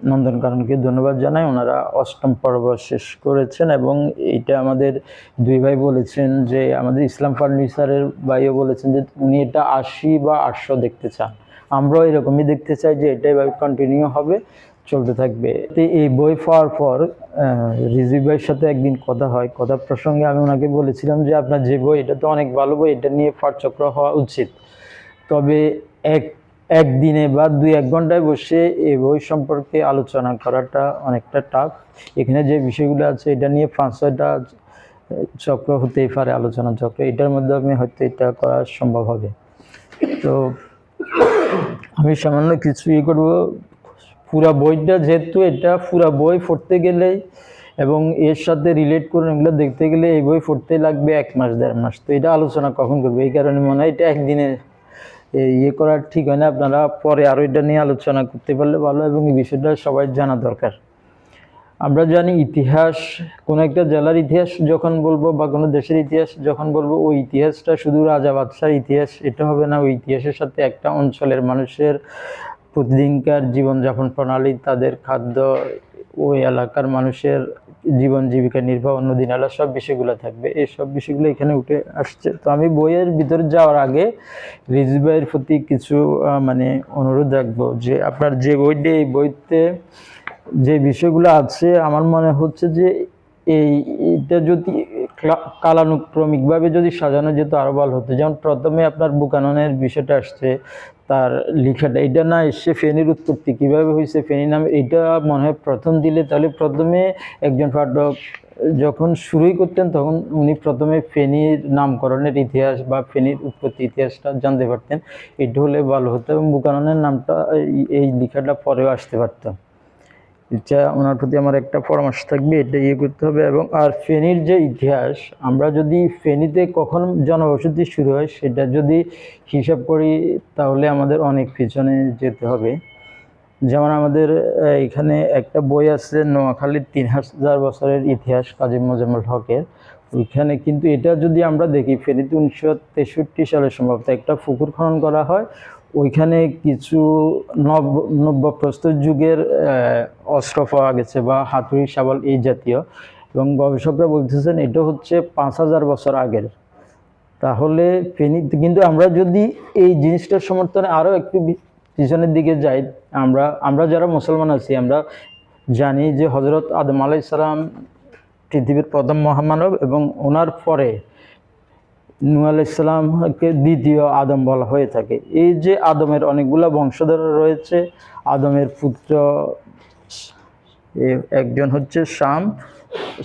নন্দনকাননকে ধন্যবাদ জানাই, ওনারা ৮ম পর্ব শেষ করেছেন এবং এটা আমাদের দুই ভাই বলেছেন যে আমাদের ইসলাম ফার্নিচারের ভাইও বলেছেন যে উনি এটা ৮০ বা ৮০০ দেখতে চান। আমরাও এরকমই দেখতে চাই যে এটাই কন্টিনিউ হবে, চলতে থাকবে। এই বই পাওয়ার পর রিজভী ভাইয়ের সাথে একদিন কথা হয়, কথা প্রসঙ্গে আমি ওনাকে বলেছিলাম যে আপনার যে বই এটা তো অনেক ভালো বই, এটা নিয়ে পাঠচক্র হওয়া উচিত, তবে একদিনে বা ২-১ ঘন্টায় বসে এই বই সম্পর্কে আলোচনা করাটা অনেকটা টাফ। এখানে যে বিষয়গুলো আছে এটা নিয়ে ৫-৬টা চক্র হতেই পারে, আলোচনা চক্র, এটার মধ্যে আমি হয়তো এটা করা সম্ভব হবে। তো আমি সামান্য কিছু করবো। পুরা বইটা যেহেতু এটা পুরা বই পড়তে গেলেই এবং এর সাথে রিলেট করে এগুলো দেখতে গেলে এই বই পড়তে লাগবে ১ মাস ১.৫ মাস। তো এটা আলোচনা কখন করবো, এই কারণে মনে হয় এটা একদিনে করা ঠিক হয় না। আপনারা পরে আরও এটা নিয়ে আলোচনা করতে পারলে ভালো, এবং এই বিষয়টা সবাই জানা দরকার। আমরা জানি ইতিহাস, কোনো একটা জেলার ইতিহাস যখন বলবো বা কোনো দেশের ইতিহাস যখন বলবো, ওই ইতিহাসটা শুধু রাজা বাদশার ইতিহাস এটা হবে না। ওই ইতিহাসের সাথে একটা অঞ্চলের মানুষের প্রতিদিনকার জীবনযাপন প্রণালী, তাদের খাদ্য, ওই এলাকার মানুষের জীবন জীবিকা নির্বাহ, নদী নালা, সব বিষয়গুলো থাকবে। এই সব বিষয়গুলো এখানে উঠে আসছে। তো আমি বইয়ের ভিতরে যাওয়ার আগে রিজভী ভাইয়ের প্রতি কিছু অনুরোধ রাখবো যে আপনার যে বইটি, এই বইতে যে বিষয়গুলো আছে আমার মনে হচ্ছে যে এইটা যদি কালানুক্রমিকভাবে যদি সাজানো যেত আরও ভালো হতো। যেমন প্রথমে আপনার বুকাননের বিষয়টা আসছে, তার লেখাটা, এটা না এসে ফেনীর উৎপত্তি কীভাবে হয়েছে, ফেনী নামে, এটা মনে হয় প্রথম দিলে তাহলে প্রথমে একজন পাঠক যখন শুরুই করতেন তখন উনি প্রথমে ফেনীর নামকরণের ইতিহাস বা ফেনীর উৎপত্তি ইতিহাসটা জানতে পারতেন। এটা হলে ভালো হতো এবং বুকাননের নামটা, এই লেখাটা পরেও আসতে পারত। এটা ওনার প্রতি আমার একটা পরামর্শ থাকবে, এটা করতে হবে। এবং আর ফেনীর যে ইতিহাস, আমরা যদি ফেনীতে কখন জনবসতি শুরু হয় সেটা যদি হিসাব করি তাহলে আমাদের অনেক পিছনে যেতে হবে। যেমন আমাদের এখানে একটা বই আছে নোয়াখালীর ৩০০০ বছরের ইতিহাস, কাজী মোজাম্মেল হকের। ওইখানে কিন্তু এটা যদি আমরা দেখি, ফেনীতে ১৯৬৩ সালে সম্ভবত একটা পুকুর খনন করা হয়, ওইখানে কিছু নব্যপ্রস্তর যুগের অস্ত্র পাওয়া গেছে বা হাতুড়ি, শাবল এই জাতীয়, এবং গবেষকরা বলতেছেন এটা হচ্ছে ৫০০০ বছর আগের। তাহলে ফেনীতে কিন্তু আমরা যদি এই জিনিসটার সমর্থনে আরও একটু পিছনের দিকে যাই, আমরা যারা মুসলমান আছি আমরা জানি যে হজরত আদম আলাইহিস সালাম পৃথিবীর প্রথম মহামানব, এবং ওনার পরে নূহ আলাইহিস সালামকে দ্বিতীয় আদম বলা হয়ে থাকে। এই যে আদমের অনেকগুলো বংশধর রয়েছে, আদমের পুত্র একজন হচ্ছে শাম,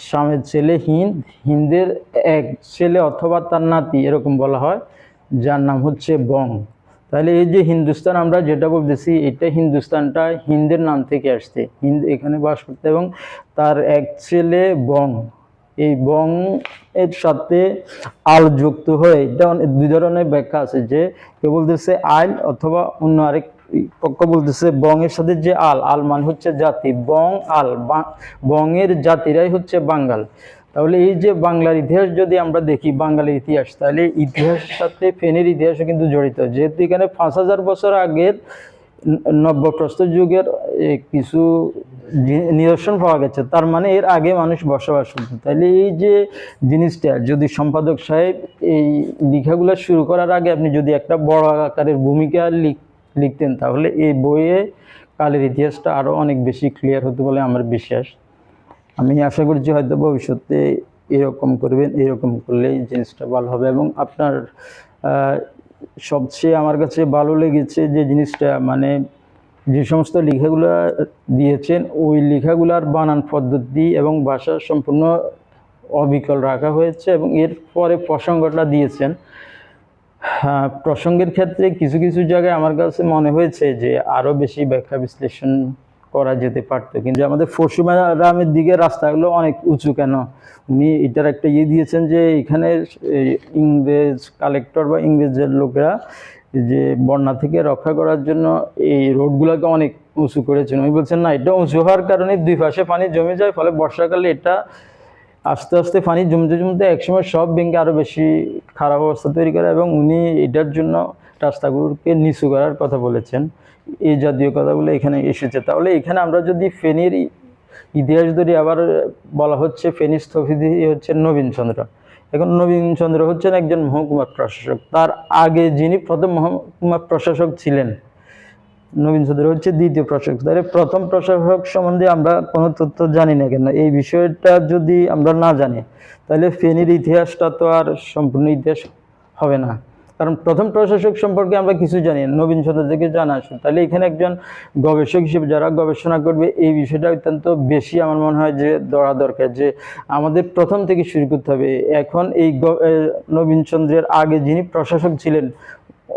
শামের ছেলে হিন্দ, হিন্দের এক ছেলে অথবা তার নাতি এরকম বলা হয়, যার নাম হচ্ছে বং। তাহলে এই যে হিন্দুস্তান আমরা যেটা বলতেছি, এটা হিন্দুস্তানটা হিন্দের নাম থেকে আসছে, হিন্দ এখানে বাস করতে, এবং তার এক ছেলে বং, এই বং এর সাথে আল যুক্ত হয়ে, এটা দুই ধরনের ব্যাখ্যা আছে, যে কেউ বলতেছে আইল অথবা অন্য আরেক পক্ষ বলতেছে বং এর সাথে যে আল, আল মানে হচ্ছে জাতি, বং আল, বং এর জাতিরাই হচ্ছে বাঙ্গাল। তাহলে এই যে বাংলার ইতিহাস যদি আমরা দেখি, বাঙালির ইতিহাস, তাহলে ইতিহাসের সাথে ফেনীর ইতিহাসও কিন্তু জড়িত, যেহেতু এখানে ৫০০০ বছর আগের নব্যপ্রস্তর যুগের কিছু নিদর্শন পাওয়া গেছে, তার মানে এর আগে মানুষ বসবাস করত। তাহলে এই যে জিনিসটা যদি সম্পাদক সাহেব এই লেখাগুলো শুরু করার আগে আপনি যদি একটা বড় আকারের ভূমিকা লিখতেন, তাহলে এই বইয়ে কালের ইতিহাসটা আরও অনেক বেশি ক্লিয়ার হতো বলে আমার বিশ্বাস। আমি আশা করছি হয়তো ভবিষ্যতে এরকম করবেন, এরকম করলেই জিনিসটা ভালো হবে। এবং আপনার সবচেয়ে আমার কাছে ভালো লেগেছে যে জিনিসটা, যে সমস্ত লেখাগুলো দিয়েছেন ওই লেখাগুলার বানান পদ্ধতি এবং ভাষা সম্পূর্ণ অবিকল রাখা হয়েছে, এবং এর পরে প্রসঙ্গটা দিয়েছেন। প্রসঙ্গের ক্ষেত্রে কিছু কিছু জায়গায় আমার কাছে মনে হয়েছে যে আরও বেশি ব্যাখ্যা বিশ্লেষণ করা যেতে পারতো, কিন্তু আমাদের পরশুরামের দিকে রাস্তাগুলো অনেক উঁচু কেন, উনি এটার একটা দিয়েছেন যে এখানে ইংরেজ কালেক্টর বা ইংরেজের লোকেরা যে বন্যা থেকে রক্ষা করার জন্য এই রোডগুলোকে অনেক উঁচু করেছেন। উনি বলছেন না, এটা উঁচু হওয়ার কারণে দুই পাশে পানি জমে যায়, ফলে বর্ষাকালে এটা আস্তে আস্তে পানি জমতে জমতে একসময় সব ভেঙে আরও বেশি খারাপ অবস্থা তৈরি করে, এবং উনি এটার জন্য রাস্তাগুলোকে নিচু করার কথা বলেছেন, এই জাতীয় কথাগুলো এখানে এসেছে। তাহলে এখানে আমরা যদি ফেনীর ইতিহাস ধরি, আবার বলা হচ্ছে ফেনী স্থপতি হচ্ছেন নবীনচন্দ্র। এখন নবীনচন্দ্র হচ্ছেন একজন মহকুমা প্রশাসক, তার আগে যিনি প্রথম মহকুমা প্রশাসক ছিলেন নবীনচন্দ্র হচ্ছে দ্বিতীয় প্রশাসক। তাহলে প্রথম প্রশাসক সম্বন্ধে আমরা কোনো তথ্য জানি না কেন? এই বিষয়টা যদি আমরা না জানি তাহলে ফেনীর ইতিহাসটা তো আর সম্পূর্ণ ইতিহাস হবে না, কারণ প্রথম প্রশাসক সম্পর্কে আমরা কিছু জানি না, নবীনচন্দ্র থেকে জানা আসে। তাহলে এখানে একজন গবেষক হিসেবে যারা গবেষণা করবে এই বিষয়টা অত্যন্ত বেশি আমার মনে হয় যে ধরা দরকার, যে আমাদের প্রথম থেকে শুরু করতে হবে। এখন এই নবীনচন্দ্রের আগে যিনি প্রশাসক ছিলেন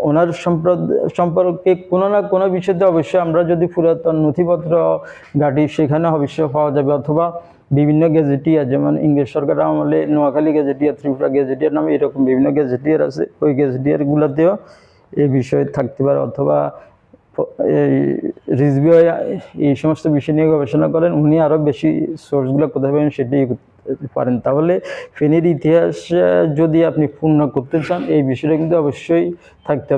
ওনার সম্পর্কে কোনো না কোনো বিষয়তে অবশ্যই আমরা যদি পুরাতন নথিপত্র ঘাঁটি সেখানে অবশ্যই পাওয়া যাবে, অথবা বিভিন্ন গেজেটিয়ার, যেমন ইংরেজ সরকার আমলে নোয়াখালী গেজেটিয়ার, ত্রিপুরা গেজেটিয়ার নামে এরকম বিভিন্ন গেজেটিয়ার আছে, ওই গেজেটিয়ারগুলোতেও এই বিষয়ে থাকতে পারে। অথবা এই রিজভি এই সমস্ত বিষয় নিয়ে গবেষণা করেন, উনি আরও বেশি সোর্সগুলো কোথায় পাবেন সেটাই পারেন। তাহলে ফেনীর ইতিহাস যদি আপনি পূর্ণ করতে চান এই বিষয়টা কিন্তু অবশ্যই থাকতে হবে।